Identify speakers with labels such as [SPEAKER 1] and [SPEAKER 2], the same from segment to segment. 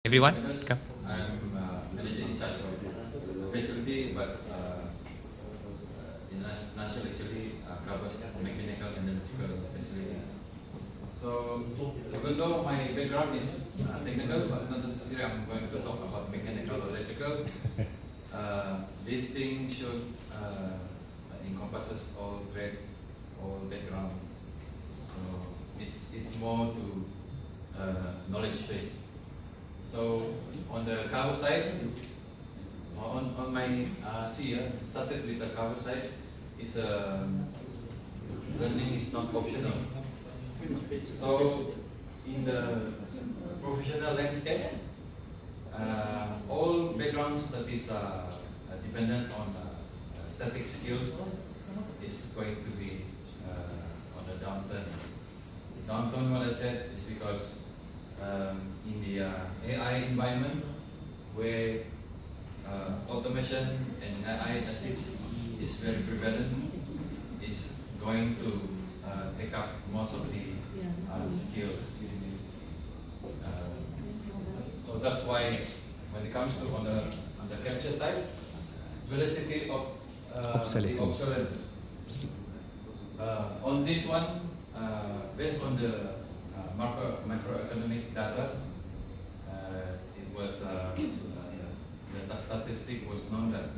[SPEAKER 1] Everyone, come.
[SPEAKER 2] I'm manager in charge of facility, but in national actually covers mechanical and electrical facility. So even though my background is technical, but not necessarily I'm going to talk about mechanical or electrical. This thing should encompasses all trades, all background. So it's more to knowledge base. So on the cover side, on my C, started with the cover side, is learning is not optional. So in the professional landscape, all backgrounds that is dependent on static skills is going to be on the downturn. Downturn, what I said, is because in the AI environment where automation and AI assist is very prevalent, is going to take up most of the skills. So that's why when it comes to on the capture side, velocity of
[SPEAKER 1] Obsolescence.
[SPEAKER 2] the obsolescence. On this one, based on the macroeconomic data, it was the statistic was known that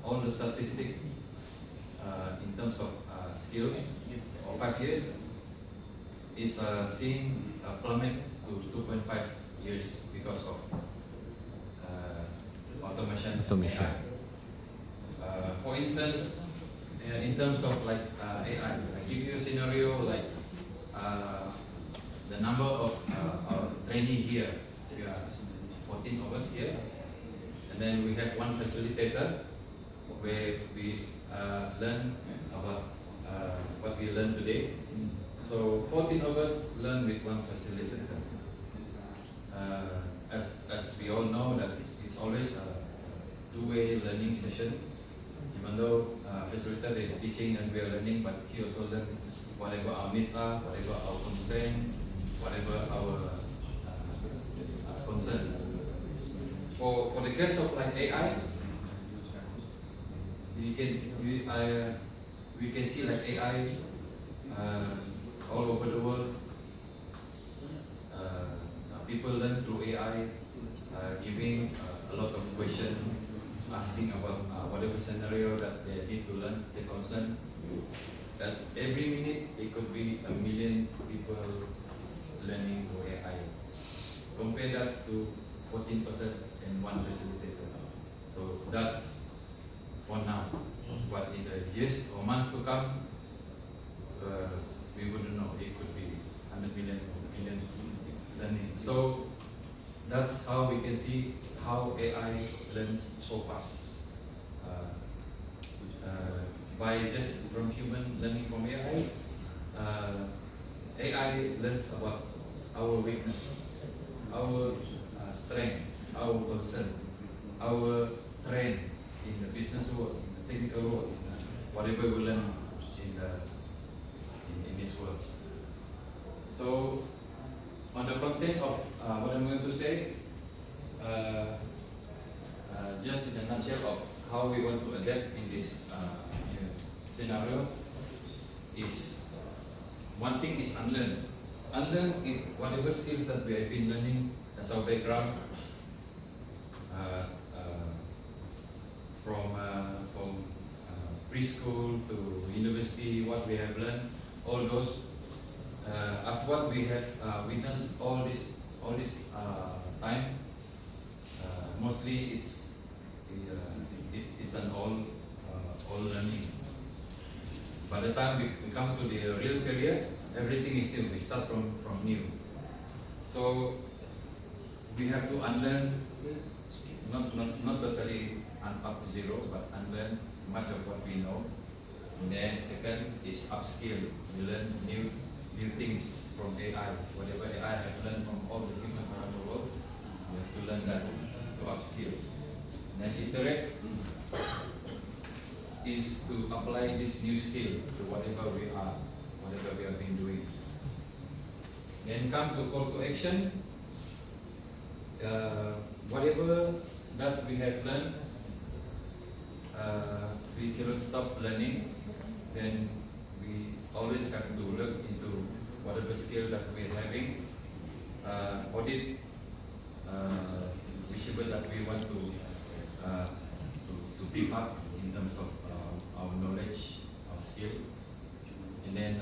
[SPEAKER 2] all the statistic in terms of skills of 5 years is seeing a plummet to 2.5 years because of automation.
[SPEAKER 1] Automation.
[SPEAKER 2] For instance, in terms of like AI, I give you a scenario like the number of our trainee here. We are 14 of us here, and then we have one facilitator where we learn about what we learned today. So 14 of us learn with one facilitator. As we all know that it's always a two-way learning session. Even though facilitator is teaching and we are learning, but he also learn whatever our needs are, whatever our constraints, whatever our concerns. For the case of like AI, we can see like AI all over the world. People learn through AI, giving a lot of questions, asking about whatever scenario that they need to learn, their concern. That every minute it could be 1 million people learning through AI. Compare that to 14% and one facilitator. So that's for now. But in the years or months to come, we wouldn't know. It could be 100 million or million learning. So that's how we can see how AI learns so fast. By just from human learning from AI, AI learns about our weakness, our strength, our concern, our trend in the business world, in the technical world, in whatever we learn in this world. So, on the content of what I'm going to say, just in a nutshell of how we want to adapt in this scenario, is one thing is unlearn. Unlearn whatever skills that we have been learning as our background from preschool to university, what we have learned, all those as what we have witnessed all this time. Mostly it's an all learning. By the time we come to the real career, everything is new. We start from new. So we have to unlearn, not totally up to zero, but unlearn much of what we know. And then second is upskill. We learn new things from AI. Whatever AI have learned from all the humans around the world, we have to learn that to upskill. And then iterate is to apply this new skill to whatever we are, whatever we have been doing. Then come to call to action. whatever that we have learned, we cannot stop learning. Then we always have to look into whatever skill that we're having, audit whichever that we want to beef up in terms of our knowledge, our skill, and then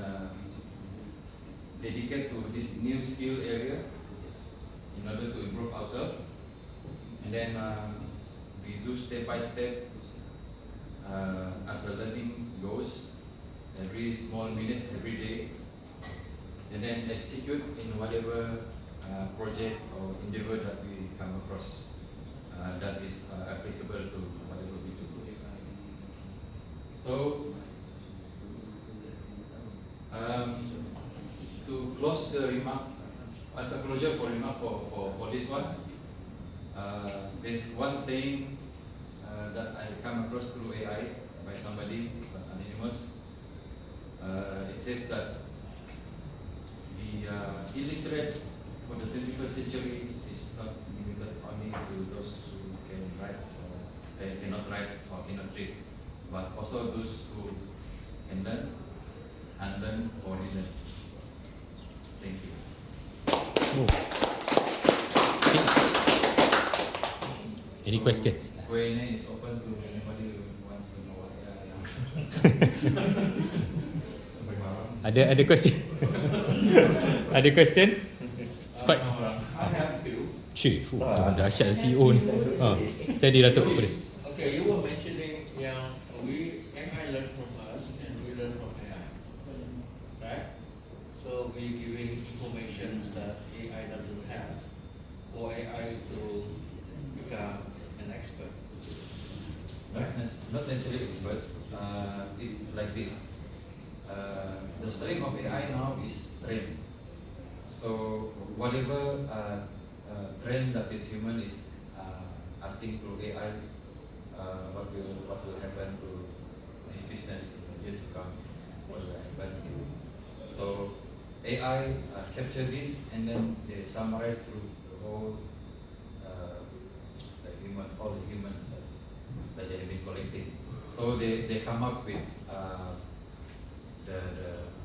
[SPEAKER 2] dedicate to this new skill area in order to improve ourselves, and then we do step by step as the learning goes, every small minutes every day, and then execute in whatever project or endeavor that we come across that is applicable to whatever we do. So to close the remark, as a closure for remark for this one, there's one saying that I come across through AI by somebody anonymous. It says that the illiterate for the 21st century is not limited only to those who can write or they cannot write or cannot read, but also those who can learn, unlearn or relearn. Thank you.
[SPEAKER 1] Any questions?
[SPEAKER 2] Q&A is open to anybody who wants to know what
[SPEAKER 1] Ada question? Ada question? It's quite.
[SPEAKER 3] I have two.
[SPEAKER 1] Cik, dahsyat CEO ni. Steady Dato' Kepada.
[SPEAKER 3] Okay, you were mentioning yang AI learn from us and we learn from AI, right? So we giving information that AI doesn't have for AI to become an expert.
[SPEAKER 2] Not necessarily expert. It's like this. The strength of AI now is trained. So whatever trend that is human is asking through AI, what will happen to this business in the years to come? What will happen? So AI capture this and then they summarize through the whole all the human that they have been collecting. So they come up with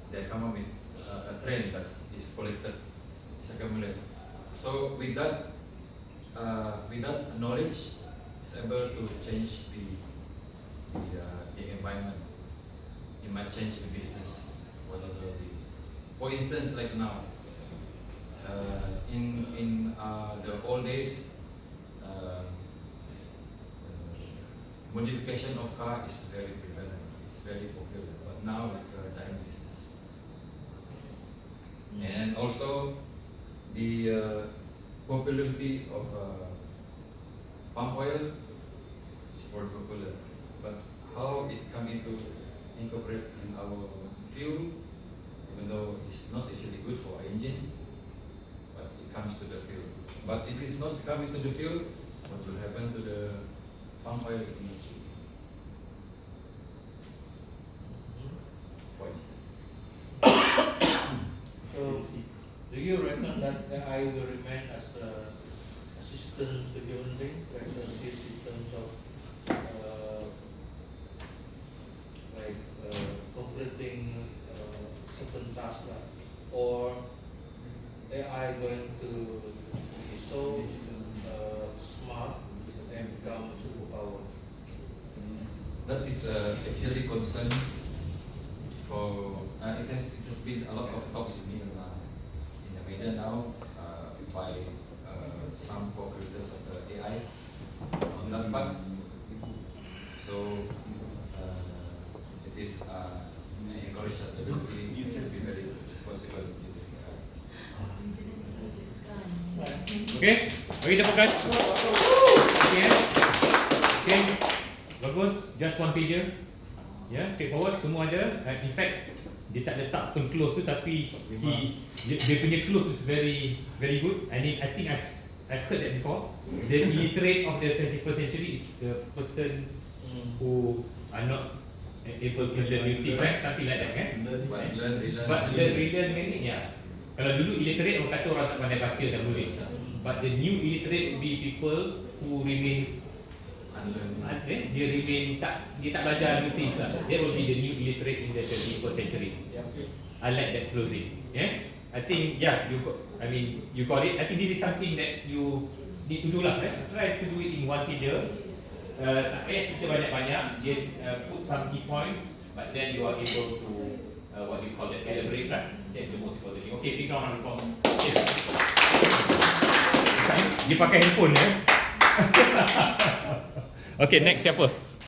[SPEAKER 2] they come up with a trend that is collected, is accumulated. So with that knowledge, is able to change the environment. It might change the business, whatever for instance, like now, in the old days, modification of car is very prevalent. It's very popular, but now it's a dying business. And also, the popularity of palm oil is very popular, but how it come into incorporate in our fuel, even though it's not actually good for our engine, but it comes to the fuel. But if it's not coming to the fuel, what will happen to the palm oil industry? For instance.
[SPEAKER 3] So, do you reckon that AI will remain as a assistant to human being, like assist in terms of completing certain tasks, or AI going to be so smart and become superpower?
[SPEAKER 2] That is actually concern for it has been a lot of talks in the media now by some co-creators of the AI on that part. So it is encouraged that the community to be very responsible using AI.
[SPEAKER 1] Okay, bagi tepukan. Okay, okay, bagus. Just one pager. Ya, straightforward, semua ada. In fact, dia tak letak pun close tu, tapi dia punya close is very very good. I think I've heard that before. The illiterate of the 21st century is the person who are not able to learn new things, right? Something like that, kan?
[SPEAKER 2] But learn,
[SPEAKER 1] But learn, relearn, yeah. Kalau dulu illiterate, orang kata orang tak pandai baca dan tulis. But the new illiterate would be people who remains dia remain dia tak belajar new things lah. That will be the new illiterate in the 21st century. I like that closing. Yeah, I think you got it. I think this is something that you need to do lah. Right? Try to do it in one pager. Tak payah cerita banyak-banyak. Put some key points, but then you are able to what you call that, elaborate, right? That's the most important thing. Okay, big round of applause. Okay. Dia pakai handphone ya. Okay, next siapa?